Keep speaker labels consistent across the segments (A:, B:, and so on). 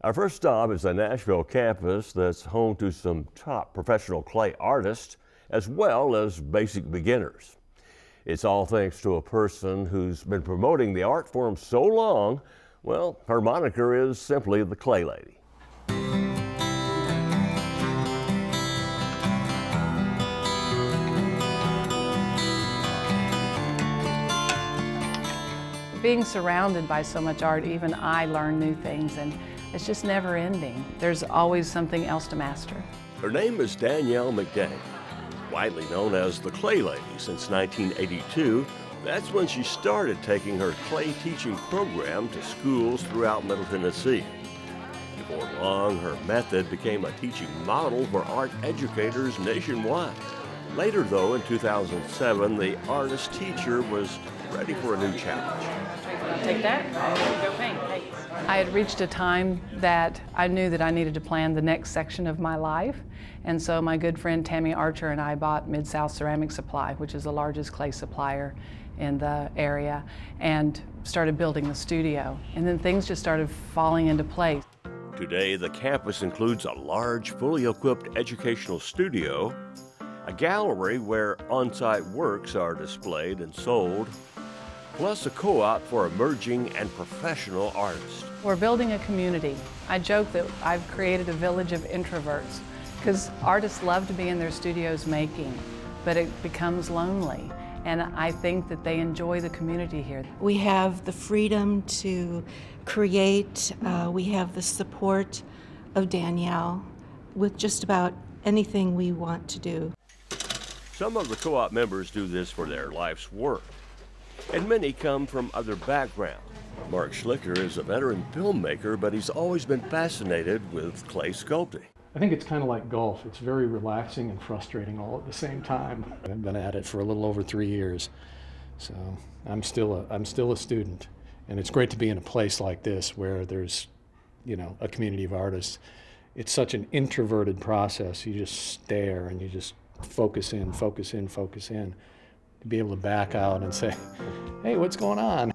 A: Our first stop is the Nashville campus that's home to some top professional clay artists as well as basic beginners. It's all thanks to a person who's been promoting the art form so long. Well, her moniker is simply the Clay Lady.
B: Being surrounded by so much art, even I learn new things, and it's just never ending. There's always something else to master.
A: Her name is Danielle McDaniel, widely known as the Clay Lady since 1982. That's when she started taking her clay teaching program to schools throughout Middle Tennessee. Before long, her method became a teaching model for art educators nationwide. Later, though, in 2007, the artist teacher was ready for a new challenge.
B: Take that, go paint. I had reached a time that I knew that I needed to plan the next section of my life, and so my good friend Tammy Archer and I bought Mid-South Ceramic Supply, which is the largest clay supplier in the area, and started building the studio. And then things just started falling into place.
A: Today, the campus includes a large, fully equipped educational studio, a gallery where on-site works are displayed and sold, plus a co-op for emerging and professional artists.
B: We're building a community. I joke that I've created a village of introverts because artists love to be in their studios making, but it becomes lonely. And I think that they enjoy the community here.
C: We have the freedom to create. We have the support of Danielle with just about anything we want to do.
A: Some of the co-op members do this for their life's work, and many come from other backgrounds. Mark Schlicker is a veteran filmmaker, but he's always been fascinated with clay sculpting.
D: I think it's kind of like golf. It's very relaxing and frustrating all at the same time. I've been at it for a little over 3 years, so I'm still a student, and it's great to be in a place like this where there's, a community of artists. It's such an introverted process. You just stare and you just focus in, focus in, focus in. To be able to back out and say, hey, what's going on?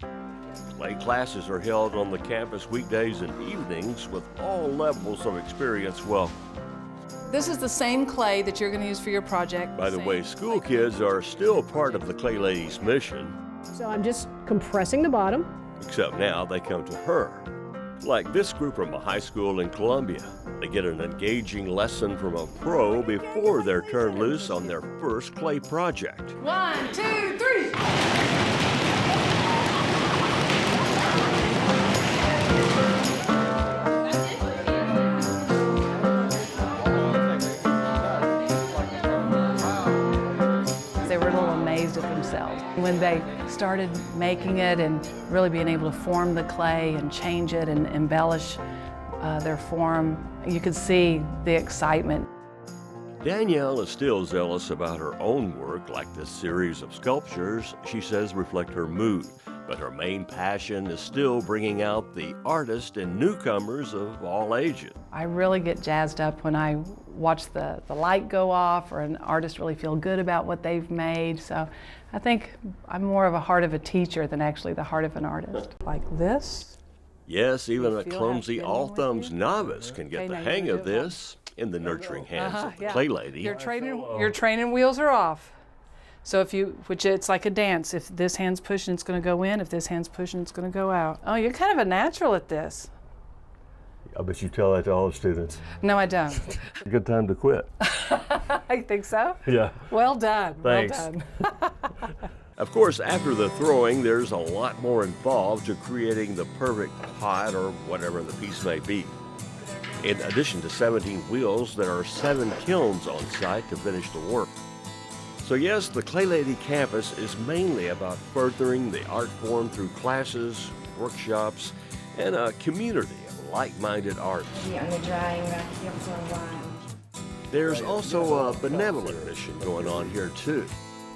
A: Clay classes are held on the campus weekdays and evenings with all levels of experience welcome.
B: This is the same clay that you're going to use for your project.
A: By the way, school kids are still part of the Clay Lady's mission.
E: So I'm just compressing the bottom.
A: Except now they come to her. Like this group from a high school in Columbia. They get an engaging lesson from a pro before they're turned loose on their first clay project.
B: 1, 2, 3. They were a little amazed at themselves. When they started making it and really being able to form the clay and change it and embellish their form, you could see the excitement.
A: Danielle is still zealous about her own work, like this series of sculptures she says reflect her mood. But her main passion is still bringing out the artists and newcomers of all ages. I really get jazzed up when I watch the light go off or an artist really feel good about what they've made. So I think I'm more of a heart of a teacher than actually the heart of an artist. Like this. Yes, even a clumsy all-thumbs novice can get the hang of this in the nurturing hands of the Clay Lady.
B: Your training wheels are off. So which it's like a dance. If this hand's pushing, it's going to go in. If this hand's pushing, it's going to go out. Oh, you're kind of a natural at this.
A: I bet you tell that to all the students.
B: No, I don't.
A: Good time to quit.
B: I think so?
A: Yeah.
B: Well done.
A: Thanks.
B: Well done.
A: Of course, after the throwing, there's a lot more involved to creating the perfect pot or whatever the piece may be. In addition to 17 wheels, there are 7 kilns on site to finish the work. So yes, the Clay Lady campus is mainly about furthering the art form through classes, workshops, and a community of like-minded artists.
F: On the drying rack here for a while.
A: There's also a benevolent mission going on here too.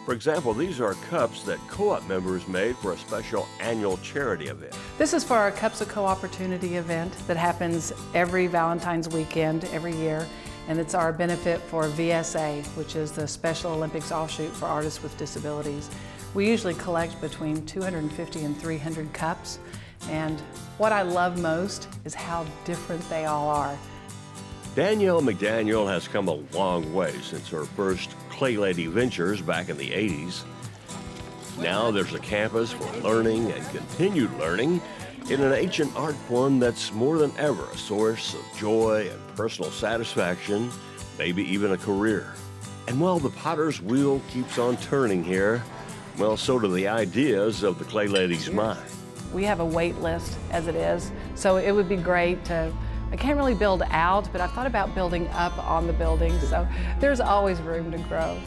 A: For example, these are cups that co-op members made for a special annual charity event.
B: This is for our Cups of Co-Opportunity event that happens every Valentine's weekend every year. And it's our benefit for VSA, which is the Special Olympics offshoot for artists with disabilities. We usually collect between 250 and 300 cups, And what I love most is how different they all are.
A: Danielle McDaniel has come a long way since her first Clay Lady ventures back in the 80s. Now there's a campus for learning and continued learning in an ancient art form that's more than ever a source of joy and personal satisfaction, maybe even a career. And while the potter's wheel keeps on turning here, well, so do the ideas of the Clay Lady's mind.
B: We have a wait list as it is, so it would be great to, I can't really build out, but I've thought about building up on the building, so there's always room to grow.